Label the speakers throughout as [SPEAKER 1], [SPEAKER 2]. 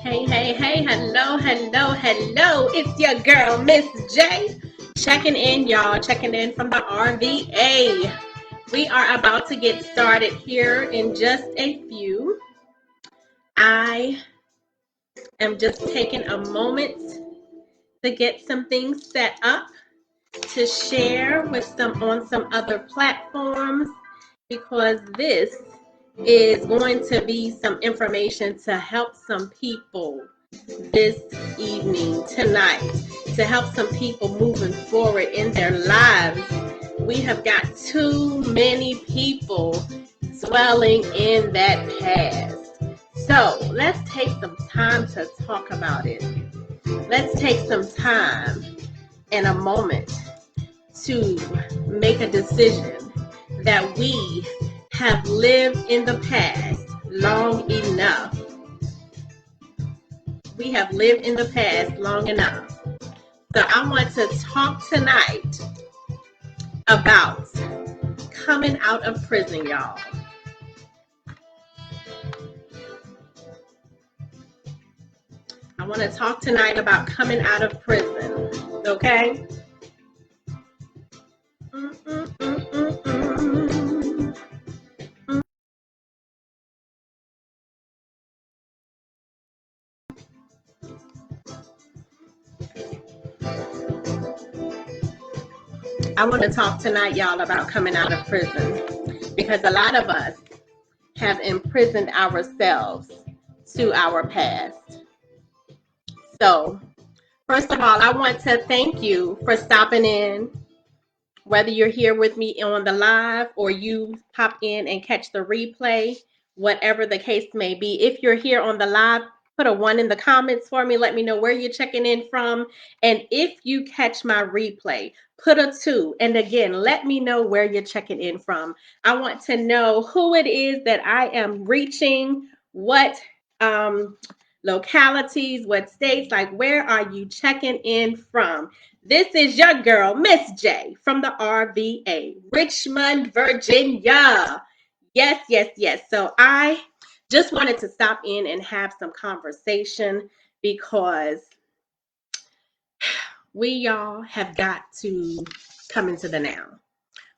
[SPEAKER 1] Hey, hello. It's your girl, Miss J. Checking in, y'all. Checking in from the RVA. We are about to get started here in just a few. I am just taking a moment to get some things set up to share with some other platforms because this is going to be some information to help some people this evening, tonight, to help some people moving forward in their lives. We have got too many people dwelling in that past. So let's take some time to talk about it. Let's take some time and a moment to make a decision that we have lived in the past long enough. We have lived in the past long enough. So I want to talk tonight about coming out of prison, y'all. I want to talk tonight about coming out of prison, okay? I want to talk tonight, y'all, about coming out of prison because a lot of us have imprisoned ourselves to our past. So, first of all, I want to thank you for stopping in, whether you're here with me on the live or you pop in and catch the replay, whatever the case may be. If you're here on the live, put a 1 in the comments for me. Let me know where you're checking in from. And if you catch my replay, put a 2. And again, let me know where you're checking in from. I want to know who it is that I am reaching, what localities, what states, like where are you checking in from? This is your girl, Miss J, from the RVA, Richmond, Virginia. Yes. So I just wanted to stop in and have some conversation because we, y'all, have got to come into the now.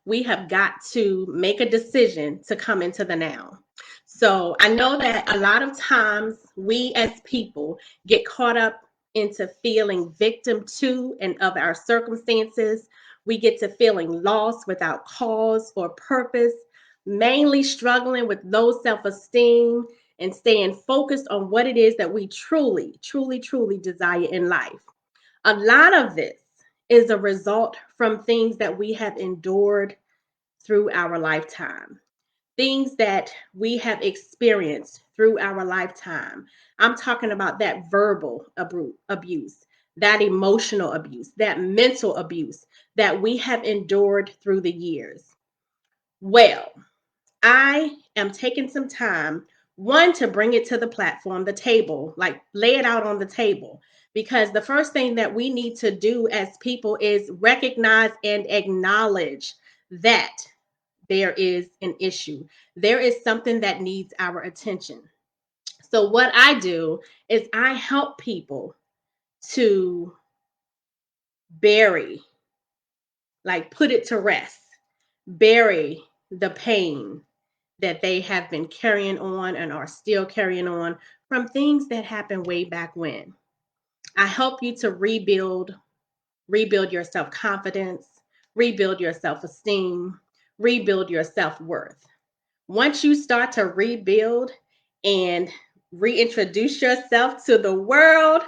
[SPEAKER 1] We have got to make a decision to come into the now. So I know that a lot of times we as people get caught up into feeling victim to and of our circumstances. We get to feeling lost without cause or purpose, mainly struggling with low self-esteem and staying focused on what it is that we truly desire in life. A lot of this is a result from things that we have endured through our lifetime, things that we have experienced through our lifetime. I'm talking about that verbal abuse, that emotional abuse, that mental abuse that we have endured through the years. Well, I am taking some time, one, to bring it to the platform, the table, like lay it out on the table. Because the first thing that we need to do as people is recognize and acknowledge that there is an issue. There is something that needs our attention. So, what I do is I help people to bury, like put it to rest, bury the pain that they have been carrying on and are still carrying on from things that happened way back when. I help you to rebuild your self-confidence, rebuild your self-esteem, rebuild your self-worth. Once you start to rebuild and reintroduce yourself to the world,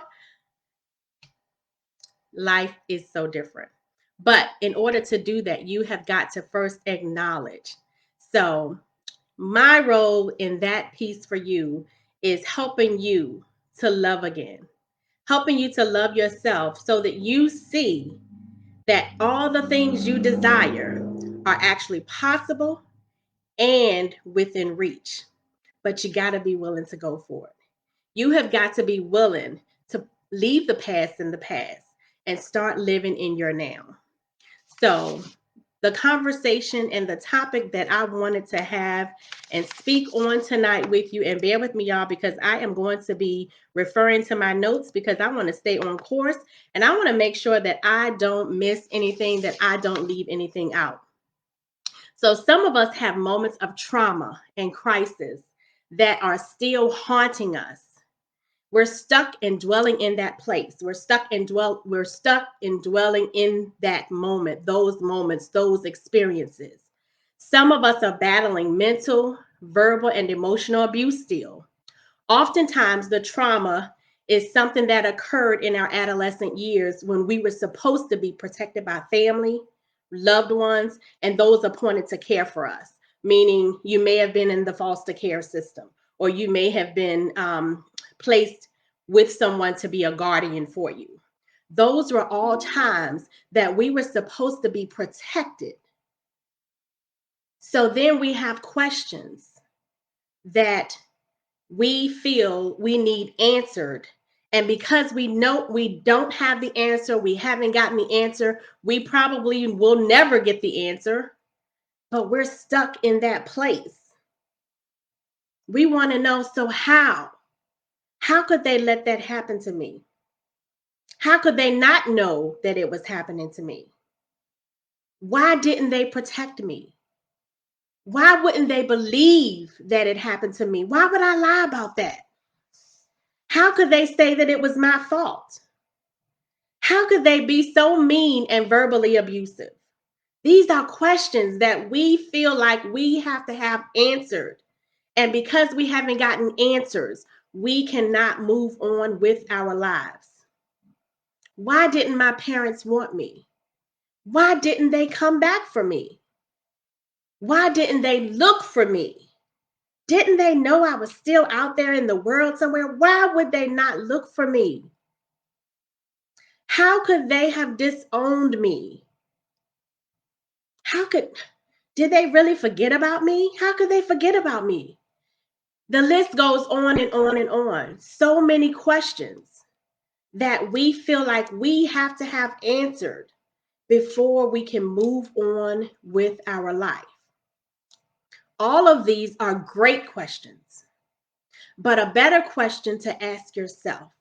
[SPEAKER 1] life is so different. But in order to do that, you have got to first acknowledge. So my role in that piece for you is helping you to love again, helping you to love yourself so that you see that all the things you desire are actually possible and within reach. But you got to be willing to go for it. You have got to be willing to leave the past in the past and start living in your now. So the conversation and the topic that I wanted to have and speak on tonight with you. And bear with me, y'all, because I am going to be referring to my notes because I want to stay on course and I want to make sure that I don't miss anything, that I don't leave anything out. So some of us have moments of trauma and crisis that are still haunting us. We're stuck in dwelling in that place. We're stuck in dwelling in that moment, those moments, those experiences. Some of us are battling mental, verbal, and emotional abuse still. Oftentimes, the trauma is something that occurred in our adolescent years when we were supposed to be protected by family, loved ones, and those appointed to care for us. Meaning, you may have been in the foster care system, or you may have been placed with someone to be a guardian for you. Those were all times that we were supposed to be protected. So then we have questions that we feel we need answered. And because we know we don't have the answer, we haven't gotten the answer, we probably will never get the answer, but we're stuck in that place. We want to know, so how? How could they let that happen to me? How could they not know that it was happening to me? Why didn't they protect me? Why wouldn't they believe that it happened to me? Why would I lie about that? How could they say that it was my fault? How could they be so mean and verbally abusive? These are questions that we feel like we have to have answered. And because we haven't gotten answers, we cannot move on with our lives. Why didn't my parents want me? Why didn't they come back for me? Why didn't they look for me? Didn't they know I was still out there in the world somewhere? Why would they not look for me? How could they have disowned me? Did they really forget about me? How could they forget about me? The list goes on and on and on. So many questions that we feel like we have to have answered before we can move on with our life. All of these are great questions, but a better question to ask yourself,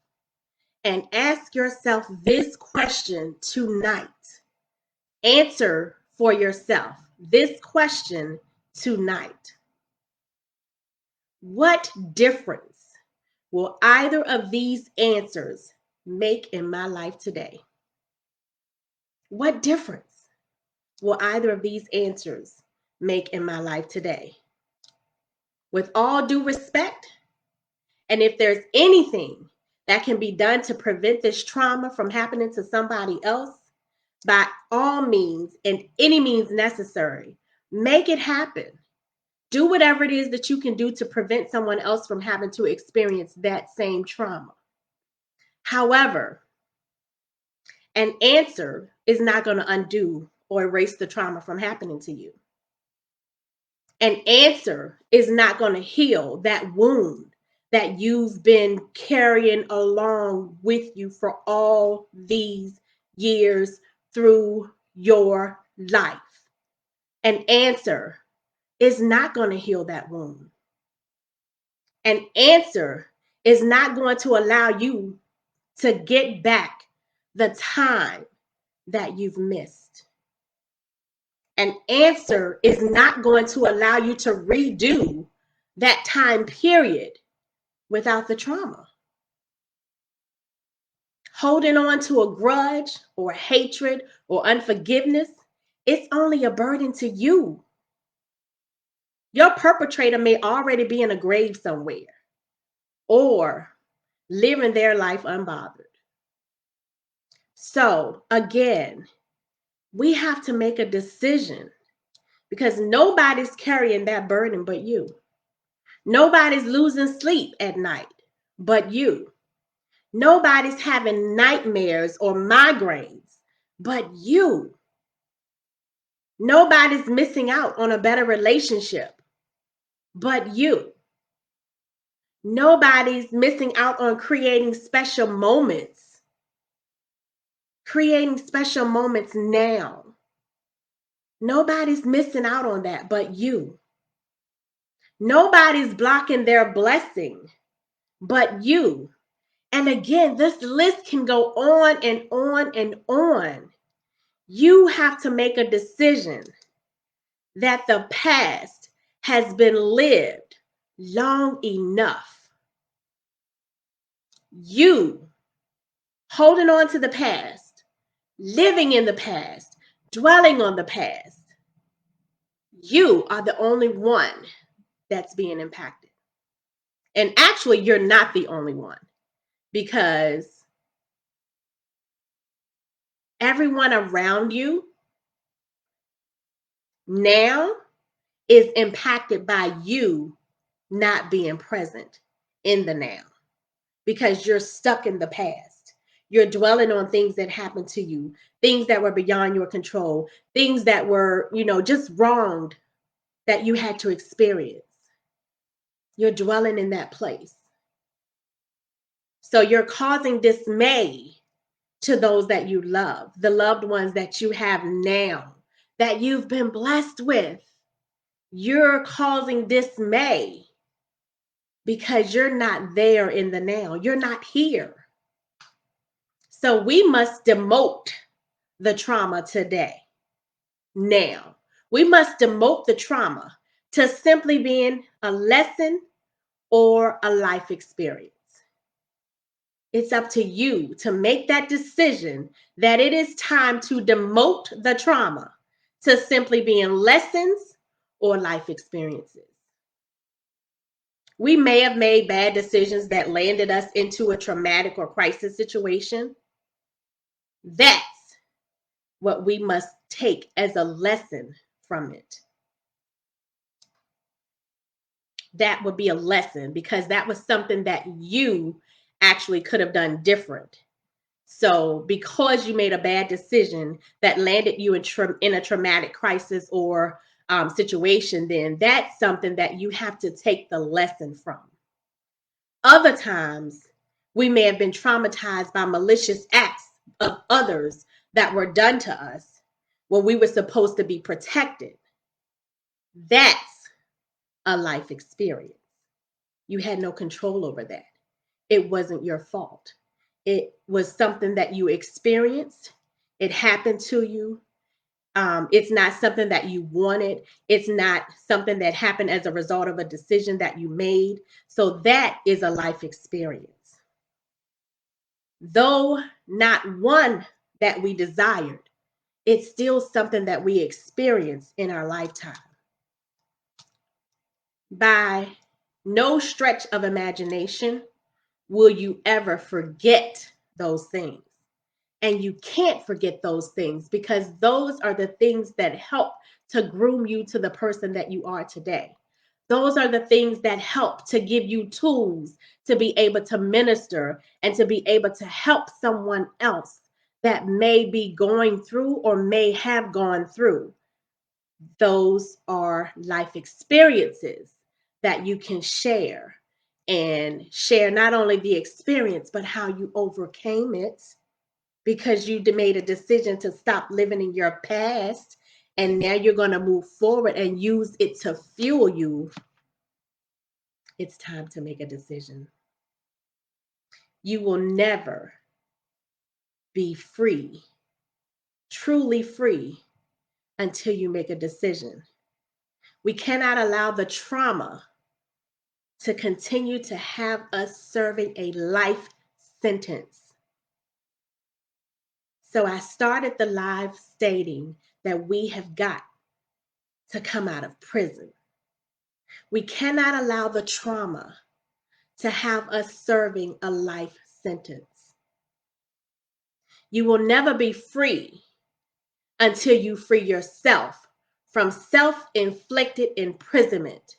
[SPEAKER 1] and ask yourself this question tonight. Answer for yourself this question tonight. What difference will either of these answers make in my life today? What difference will either of these answers make in my life today? With all due respect, and if there's anything that can be done to prevent this trauma from happening to somebody else, by all means and any means necessary, make it happen. Do whatever it is that you can do to prevent someone else from having to experience that same trauma. However, an answer is not going to undo or erase the trauma from happening to you. An answer is not going to heal that wound that you've been carrying along with you for all these years through your life. An answer is not going to heal that wound. An answer is not going to allow you to get back the time that you've missed. An answer is not going to allow you to redo that time period without the trauma. Holding on to a grudge or hatred or unforgiveness, it's only a burden to you. Your perpetrator may already be in a grave somewhere or living their life unbothered. So again, we have to make a decision because nobody's carrying that burden but you. Nobody's losing sleep at night but you. Nobody's having nightmares or migraines but you. Nobody's missing out on a better relationship but you. Nobody's missing out on creating special moments. Creating special moments now Nobody's missing out on that but you. Nobody's blocking their blessing but you. And again, this list can go on and on and on. You have to make a decision that the past has been lived long enough. You holding on to the past, living in the past, dwelling on the past, you are the only one that's being impacted. And actually, you're not the only one, because everyone around you now is impacted by you not being present in the now, because you're stuck in the past. You're dwelling on things that happened to you, things that were beyond your control, things that were, just wronged, that you had to experience. You're dwelling in that place. So you're causing dismay to those that you love, the loved ones that you have now, that you've been blessed with. You're causing dismay because you're not there in the now. You're not here. So we must demote the trauma today. Now, we must demote the trauma to simply being a lesson or a life experience. It's up to you to make that decision that it is time to demote the trauma to simply being lessons or life experiences. We may have made bad decisions that landed us into a traumatic or crisis situation. That's what we must take as a lesson from it. That would be a lesson, because that was something that you actually could have done different. So because you made a bad decision that landed you in a traumatic crisis or situation, then that's something that you have to take the lesson from. Other times, we may have been traumatized by malicious acts of others that were done to us when we were supposed to be protected. That's a life experience. You had no control over that. It wasn't your fault. It was something that you experienced. It happened to you. It's not something that you wanted. It's not something that happened as a result of a decision that you made. So that is a life experience. Though not one that we desired, it's still something that we experience in our lifetime. By no stretch of imagination will you ever forget those things. And you can't forget those things, because those are the things that help to groom you to the person that you are today. Those are the things that help to give you tools to be able to minister and to be able to help someone else that may be going through or may have gone through. Those are life experiences that you can share, and share not only the experience, but how you overcame it, because you made a decision to stop living in your past, and now you're going to move forward and use it to fuel you. It's time to make a decision. You will never be free, truly free, until you make a decision. We cannot allow the trauma to continue to have us serving a life sentence. So I started the live stating that we have got to come out of prison. We cannot allow the trauma to have us serving a life sentence. You will never be free until you free yourself from self-inflicted imprisonment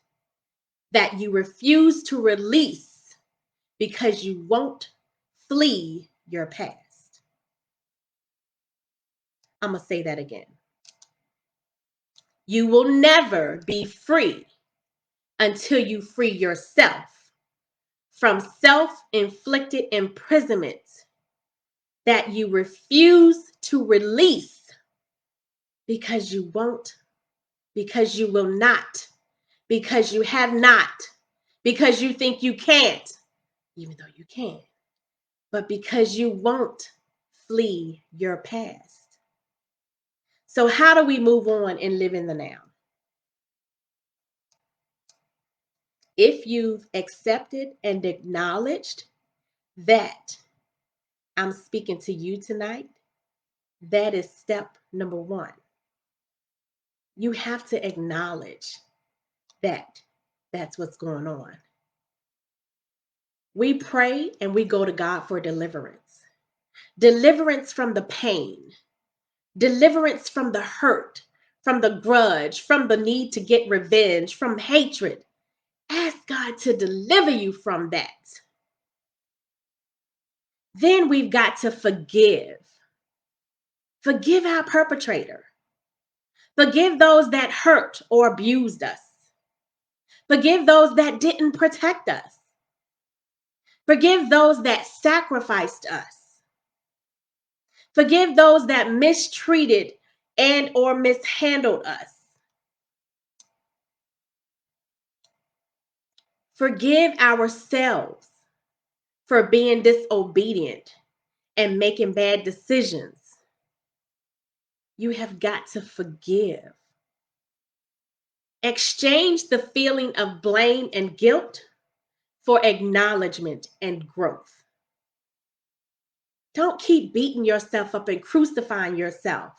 [SPEAKER 1] that you refuse to release because you won't flee your past. I'm going to say that again. You will never be free until you free yourself from self-inflicted imprisonment that you refuse to release Because you won't, because you will not, because you have not, because you think you can't, even though you can, but because you won't flee your past. So, how do we move on and live in the now? If you've accepted and acknowledged that I'm speaking to you tonight, that is step number one. You have to acknowledge that that's what's going on. We pray and we go to God for deliverance. Deliverance from the pain, deliverance from the hurt, from the grudge, from the need to get revenge, from hatred. Ask God to deliver you from that. Then we've got to forgive. Forgive our perpetrator. Forgive those that hurt or abused us. Forgive those that didn't protect us. Forgive those that sacrificed us. Forgive those that mistreated and or mishandled us. Forgive ourselves for being disobedient and making bad decisions. You have got to forgive. Exchange the feeling of blame and guilt for acknowledgement and growth. Don't keep beating yourself up and crucifying yourself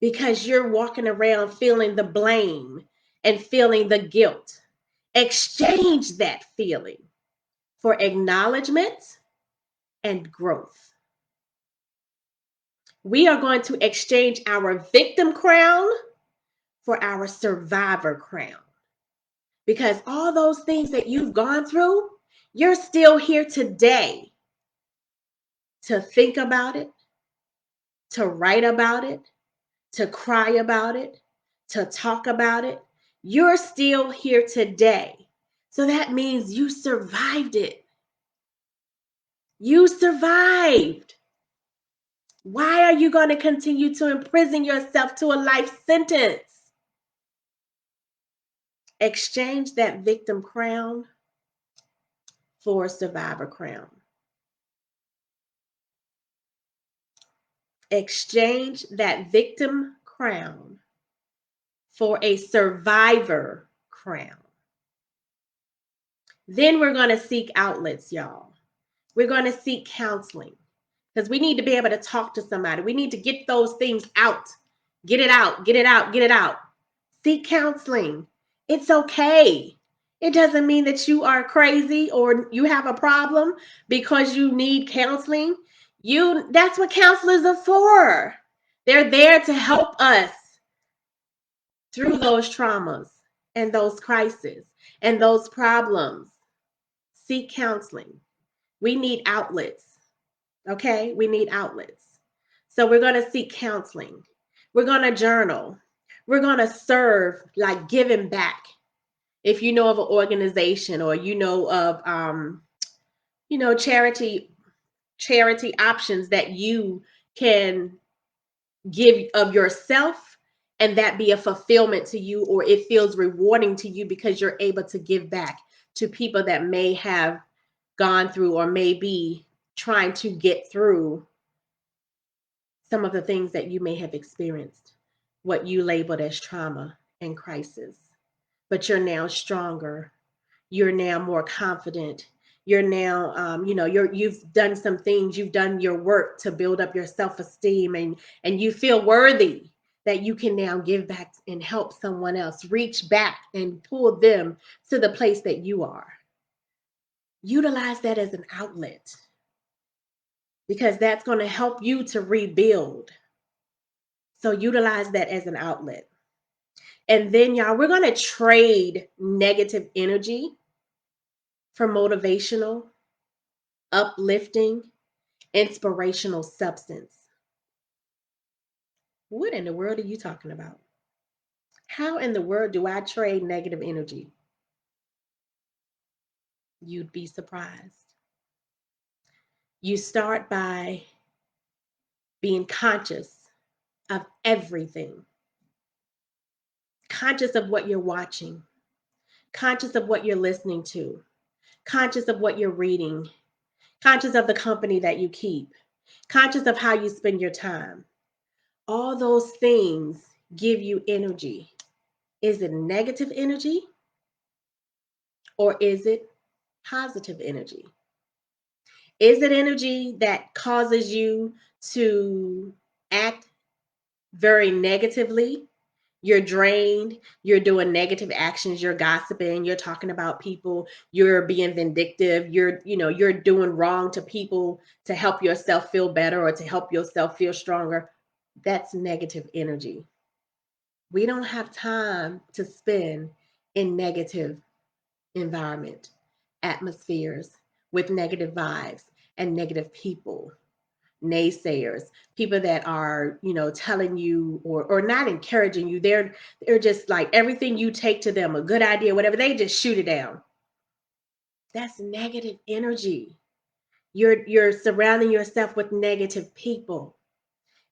[SPEAKER 1] because you're walking around feeling the blame and feeling the guilt. Exchange that feeling for acknowledgement and growth. We are going to exchange our victim crown for our survivor crown. Because all those things that you've gone through, you're still here today to think about it, to write about it, to cry about it, to talk about it. You're still here today. So that means you survived it. You survived. Why are you going to continue to imprison yourself to a life sentence? Exchange that victim crown for a survivor crown. Exchange that victim crown for a survivor crown. Then we're going to seek outlets, y'all. We're going to seek counseling because we need to be able to talk to somebody. We need to get those things out. Get it out, get it out, get it out. Seek counseling. It's okay. It doesn't mean that you are crazy or you have a problem because you need counseling. That's what counselors are for. They're there to help us through those traumas and those crises and those problems. Seek counseling. We need outlets. Okay? We need outlets. So we're going to seek counseling. We're going to journal. We're going to serve, like giving back. If you know of an organization or you know of charity options that you can give of yourself and that be a fulfillment to you, or it feels rewarding to you because you're able to give back to people that may have gone through or may be trying to get through some of the things that you may have experienced, what you labeled as trauma and crisis. But you're now stronger. You're now more confident. You're now, you've done some things. You've done your work to build up your self-esteem, and you feel worthy that you can now give back and help someone else, reach back and pull them to the place that you are. Utilize that as an outlet because that's going to help you to rebuild. So utilize that as an outlet. And then, y'all, we're going to trade negative energy for motivational, uplifting, inspirational substance. What in the world are you talking about? How in the world do I trade negative energy? You'd be surprised. You start by being conscious of everything conscious of what you're watching, conscious of what you're listening to, conscious of what you're reading, conscious of the company that you keep, conscious of how you spend your time. All those things give you energy. Is it negative energy or is it positive energy? Is it energy that causes you to act very negatively? You're drained, you're doing negative actions, you're gossiping, you're talking about people, you're being vindictive, you're doing wrong to people to help yourself feel better or to help yourself feel stronger. That's negative energy. We don't have time to spend in negative environment, atmospheres with negative vibes and negative people, naysayers, people that are, telling you or not encouraging you. They're just like everything you take to them, a good idea, whatever, they just shoot it down. That's negative energy. You're surrounding yourself with negative people.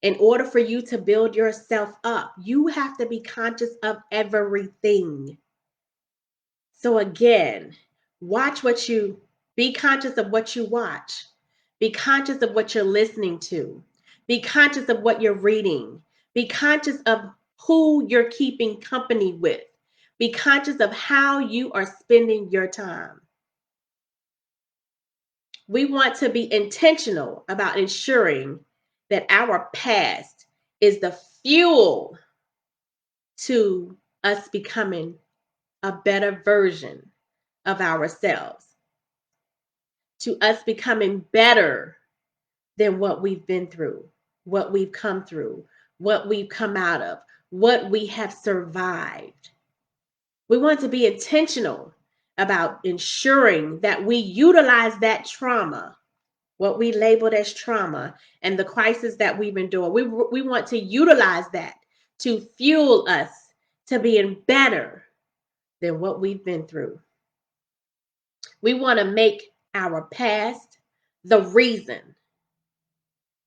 [SPEAKER 1] In order for you to build yourself up, you have to be conscious of everything. So again, be conscious of what you watch. Be conscious of what you're listening to. Be conscious of what you're reading. Be conscious of who you're keeping company with. Be conscious of how you are spending your time. We want to be intentional about ensuring that our past is the fuel to us becoming a better version of ourselves, to us becoming better than what we've been through, what we've come through, what we've come out of, what we have survived. We want to be intentional about ensuring that we utilize that trauma, what we labeled as trauma, and the crisis that we've endured. We want to utilize that to fuel us to being better than what we've been through. We want to make our past the reason.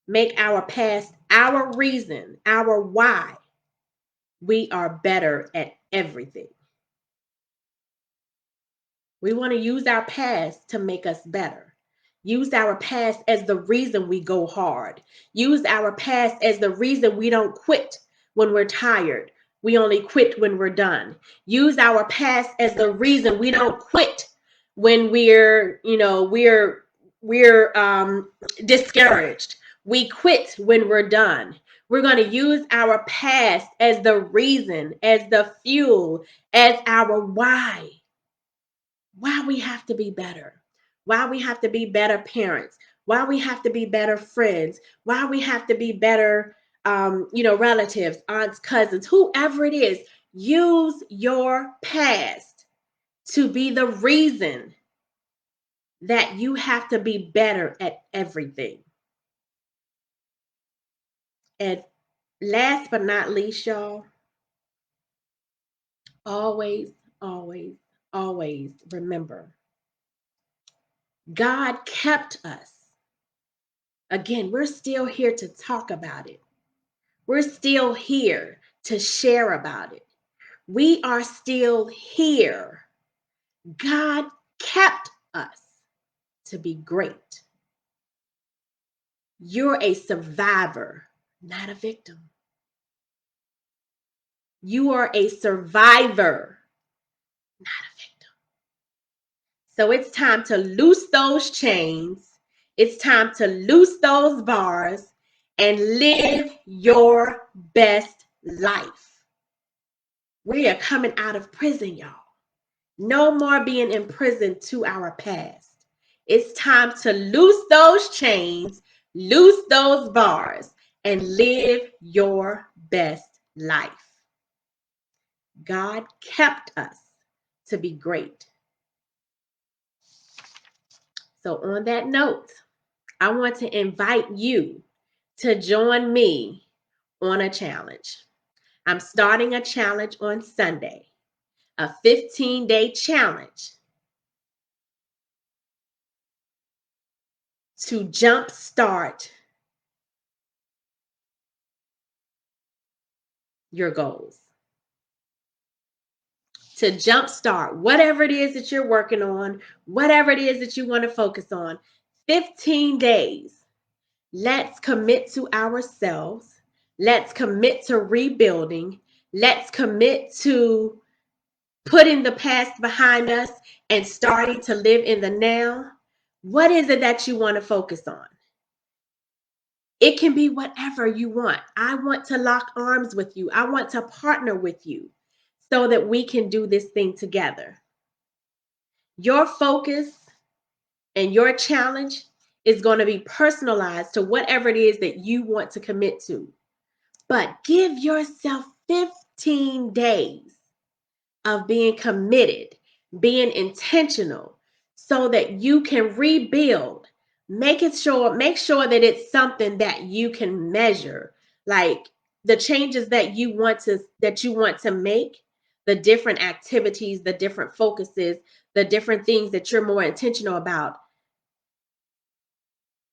[SPEAKER 1] Make our past our reason, our why we are better at everything. We want to use our past to make us better. Use our past as the reason we go hard. Use our past as the reason we don't quit when we're tired. We only quit when we're done. Use our past as the reason we don't quit when we're discouraged. We quit when we're done. We're going to use our past as the reason, as the fuel, as our why we have to be better, why we have to be better parents, why we have to be better friends, why we have to be better, relatives, aunts, cousins, whoever it is. Use your past to be the reason that you have to be better at everything. And last but not least, y'all, always, always, always remember God kept us. Again, we're still here to talk about it. We're still here to share about it. We are still here. God kept us to be great. You're a survivor, not a victim. You are a survivor, not a victim. So it's time to loose those chains. It's time to loose those bars and live your best life. We are coming out of prison, y'all. No more being imprisoned to our past. It's time to loose those chains, loose those bars, and live your best life. God kept us to be great. So on that note, I want to invite you to join me on a challenge. I'm starting a challenge on Sunday, a 15-day challenge to jumpstart your goals. to jumpstart whatever it is that you're working on, whatever it is that you want to focus on. 15 days. Let's commit to ourselves. Let's commit to rebuilding. Let's commit to putting the past behind us and starting to live in the now. What is it that you want to focus on? It can be whatever you want. I want to lock arms with you. I want to partner with you so that we can do this thing together. Your focus and your challenge is going to be personalized to whatever it is that you want to commit to. But give yourself 15 days of being committed, being intentional so that you can rebuild. Make sure that it's something that you can measure. Like the changes that you want to make, the different activities, the different focuses, the different things that you're more intentional about.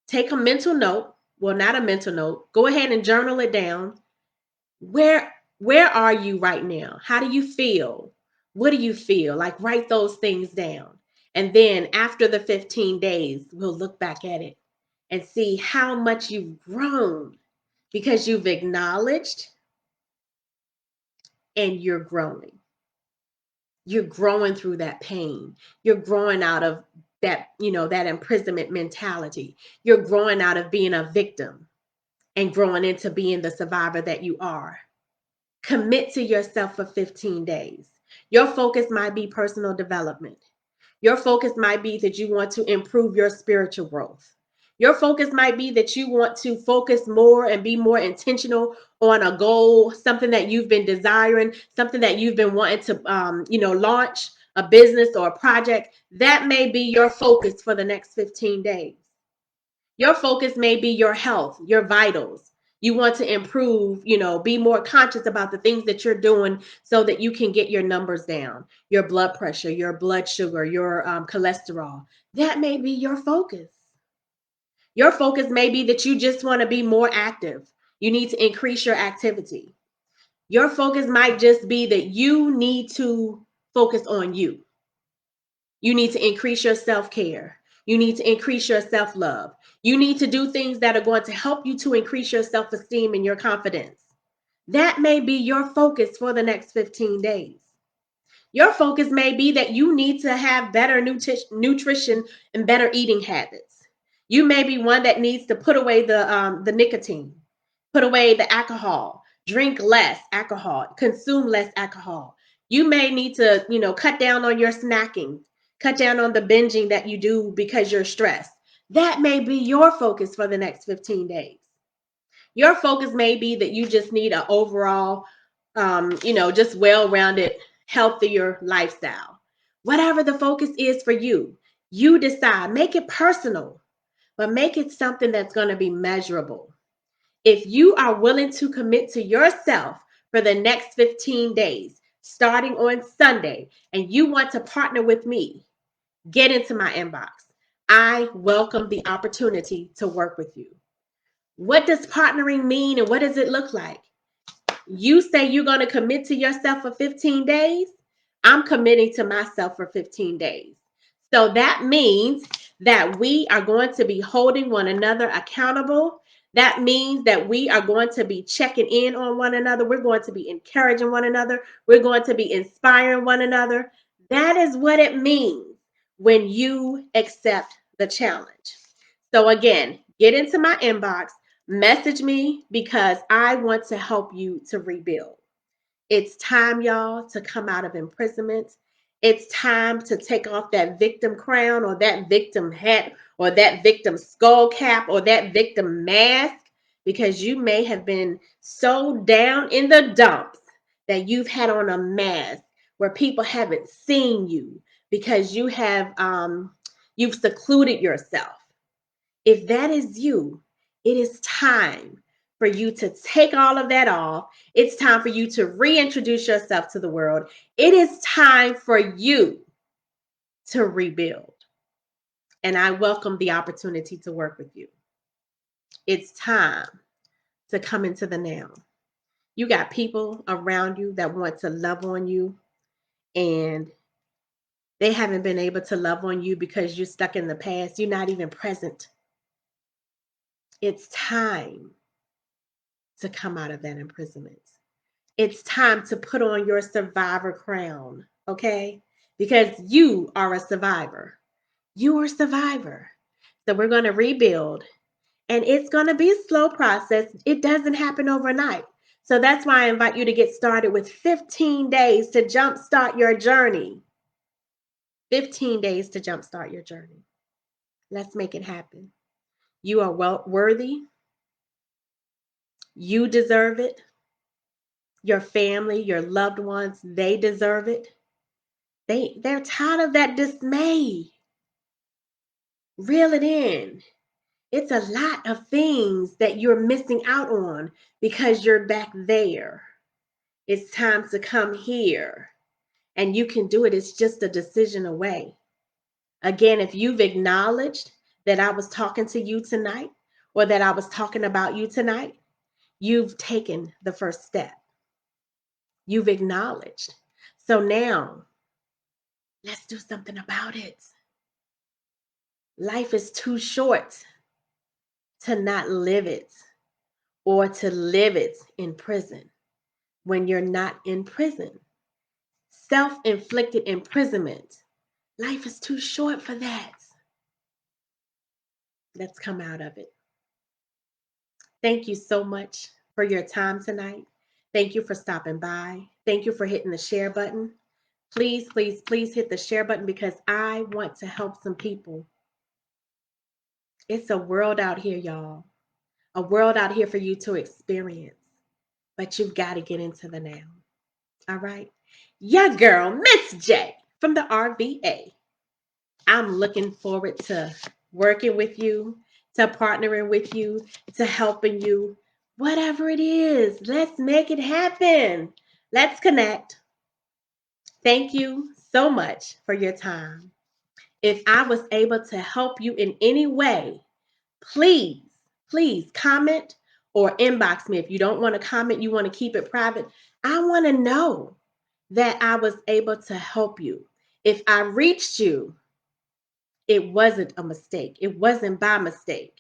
[SPEAKER 1] Take a mental note. Well, not a mental note. Go ahead and journal it down. Where are you right now? How do you feel? What do you feel? Like write those things down. And then after the 15 days, we'll look back at it and see how much you've grown because you've acknowledged and you're growing. You're growing through that pain. You're growing out of that imprisonment mentality. You're growing out of being a victim and growing into being the survivor that you are. Commit to yourself for 15 days. Your focus might be personal development. Your focus might be that you want to improve your spiritual growth. Your focus might be that you want to focus more and be more intentional on a goal, something that you've been desiring, something that you've been wanting to, launch a business or a project. That may be your focus for the next 15 days. Your focus may be your health, your vitals. You want to improve, be more conscious about the things that you're doing so that you can get your numbers down, your blood pressure, your blood sugar, your cholesterol. That may be your focus. Your focus may be that you just want to be more active. You need to increase your activity. Your focus might just be that you need to focus on you. You need to increase your self-care. You need to increase your self-love. You need to do things that are going to help you to increase your self-esteem and your confidence. That may be your focus for the next 15 days. Your focus may be that you need to have better nutrition and better eating habits. You may be one that needs to put away the nicotine, put away the alcohol, drink less alcohol, consume less alcohol. You may need to, cut down on your snacking, cut down on the binging that you do because you're stressed. That may be your focus for the next 15 days. Your focus may be that you just need an overall, just well-rounded, healthier lifestyle. Whatever the focus is for you, you decide. Make it personal, but make it something that's going to be measurable. If you are willing to commit to yourself for the next 15 days, starting on Sunday, and you want to partner with me, get into my inbox. I welcome the opportunity to work with you. What does partnering mean and what does it look like? You say you're going to commit to yourself for 15 days. I'm committing to myself for 15 days. So that means that we are going to be holding one another accountable. That means that we are going to be checking in on one another. We're going to be encouraging one another. We're going to be inspiring one another. That is what it means when you accept the challenge. So again, get into my inbox. Message me because I want to help you to rebuild. It's time, y'all, to come out of imprisonment. It's time to take off that victim crown or that victim hat or that victim skull cap or that victim mask because you may have been so down in the dumps that you've had on a mask where people haven't seen you because you've secluded yourself. If that is you, it is time for you to take all of that off. It's time for you to reintroduce yourself to the world. It is time for you to rebuild. And I welcome the opportunity to work with you. It's time to come into the now. You got people around you that want to love on you and they haven't been able to love on you because you're stuck in the past. You're not even present. It's time to come out of that imprisonment. It's time to put on your survivor crown, okay? Because you are a survivor. You are a survivor. So we're going to rebuild, and it's going to be a slow process. It doesn't happen overnight. So that's why I invite you to get started with 15 days to jumpstart your journey. 15 days to jumpstart your journey. Let's make it happen. You are worthy. You deserve it. Your family, your loved ones, they deserve it. They're tired of that dismay. Reel it in. It's a lot of things that you're missing out on because you're back there. It's time to come here, and you can do it. It's just a decision away. Again, if you've acknowledged that I was talking to you tonight or that I was talking about you tonight, you've taken the first step. You've acknowledged. So now, let's do something about it. Life is too short to not live it or to live it in prison when you're not in prison. Self-inflicted imprisonment. Life is too short for that. Let's come out of it. Thank you so much for your time tonight. Thank you for stopping by. Thank you for hitting the share button. Please, please, please hit the share button because I want to help some people. It's a world out here, y'all. A world out here for you to experience. But you've got to get into the now. All right? Yeah, girl, Miss J from the RVA. I'm looking forward to working with you, to partnering with you, to helping you. Whatever it is, let's make it happen. Let's connect. Thank you so much for your time. If I was able to help you in any way, please, please comment or inbox me. If you don't want to comment, you want to keep it private. I want to know that I was able to help you. If I reached you, it wasn't a mistake. It wasn't by mistake.